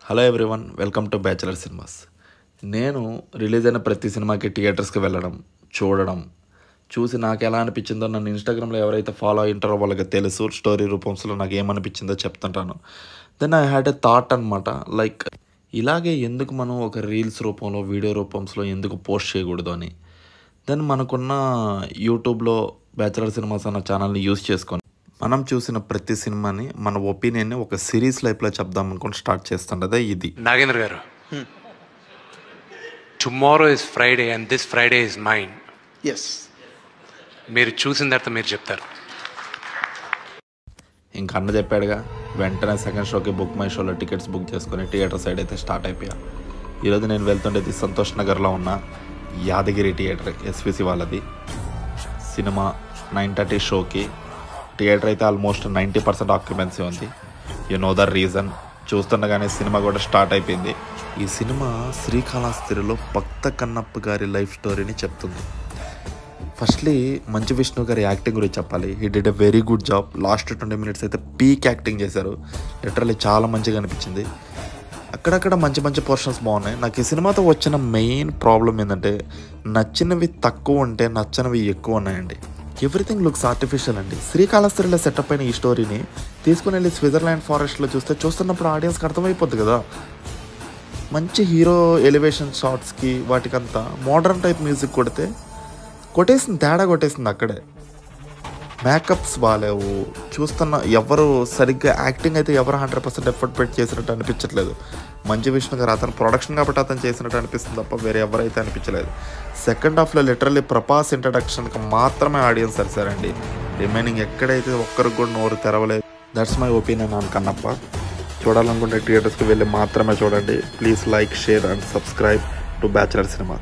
Hello everyone, welcome to bachelor cinemas. నేను release అయిన ప్రతి సినిమాకి థియేటర్స్కి వెళ్ళడం, చూసి నాకు ఎలా అనిపించిందో నన్ను ఇన్స్టాగ్రామ్లో ఎవరైతే ఫాలో అయ్యింటారో వాళ్ళకి తెలుసు. స్టోరీ రూపంలో నాకు ఏమనిపించిందో చెప్తుంటాను. Then I had a thought అనమాట, లైక్ ఇలాగే ఎందుకు మనం ఒక రీల్స్ రూపంలో, వీడియో రూపంలో ఎందుకు పోస్ట్ చేయకూడదు అని. దెన్ మనకున్న యూట్యూబ్లో బ్యాచిలర్ సినిమాస్ అన్న ఛానల్ని యూస్ చేసుకొని మనం చూసిన ప్రతి సినిమాని, మన ఒపీనియన్ని ఒక సిరీస్ లైఫ్లో చెప్దాం అనుకుని స్టార్ట్ చేస్తుండదే ఇది. నాగేంద్ర గారు, tomorrow is Friday and this Friday is mine. Yes, మీరు చూసిన తర్వాత మీరు చెప్తారు. ఇంక అన్న చెప్పాడుగా, వెంటనే సెకండ్ షోకి బుక్ మై షోలో టికెట్స్ బుక్ చేసుకుని థియేటర్ సైడ్ అయితే స్టార్ట్ అయిపోయా. ఈరోజు నేను వెళ్తుండేది సంతోష్ నగర్లో ఉన్న యాదగిరి థియేటర్, ఎస్విసి వాళ్ళది. సినిమా 9:30 షోకి థియేటర్ అయితే ఆల్మోస్ట్ 90% ఆక్యుపెన్సీ ఉంది. You know the reason. చూస్తుండగానే సినిమా కూడా స్టార్ట్ అయిపోయింది. ఈ సినిమా శ్రీకాళహస్తిలో భక్త కన్నప్ప గారి లైఫ్ స్టోరీని చెప్తుంది. ఫస్ట్లీ మంచు విష్ణు గారి యాక్టింగ్ గురించి చెప్పాలి. He did a very good job. Last 20 minutes అయితే పీక్ యాక్టింగ్ చేశారు. లిటరల్లీ చాలా మంచిగా అనిపించింది. అక్కడక్కడ మంచి పోర్షన్స్ బాగున్నాయి. నాకు ఈ సినిమాతో వచ్చిన మెయిన్ ప్రాబ్లం ఏంటంటే, నచ్చినవి తక్కువ ఉంటే నచ్చనివి ఎక్కువ ఉన్నాయండి. ఎవ్రీథింగ్ లుక్స్ ఆర్టిఫిషియల్ అండి. శ్రీకాళహస్తిలో సెటప్ అయిన ఈ స్టోరీని తీసుకుని వెళ్ళి స్విట్జర్లాండ్ ఫారెస్ట్లో చూస్తున్నప్పుడు ఆడియన్స్కి అర్థమైపోద్ది కదా. మంచి హీరో ఎలివేషన్ షాట్స్కి వాటికంతా మోడర్న్ టైప్ మ్యూజిక్ తేడా కొట్టేసింది అక్కడే. మేకప్స్ బాగాలేవు. ఎవరు సరిగ్గా యాక్టింగ్ అయితే ఎవరు 100% ఎఫర్ట్ పెట్టి చేసినట్టు అనిపించట్లేదు. మంచు విష్ణు గారు అతను ప్రొడక్షన్ కాబట్టి అతను చేసినట్టు అనిపిస్తుంది తప్ప వేరే ఎవరైతే అనిపించలేదు. సెకండ్ హాఫ్లో లిటరల్లీ ప్రభాస్ ఇంట్రడక్షన్కి మాత్రమే ఆడియన్స్ సరిసారండి. రిమైనింగ్ ఎక్కడైతే ఒక్కరికి కూడా నోరు తెరవలేదు. That's my opinion on Kannappa. చూడాలనుకుంటే థియేటర్స్కి వెళ్ళి మాత్రమే చూడండి. Please like, share and subscribe to bachelor cinema.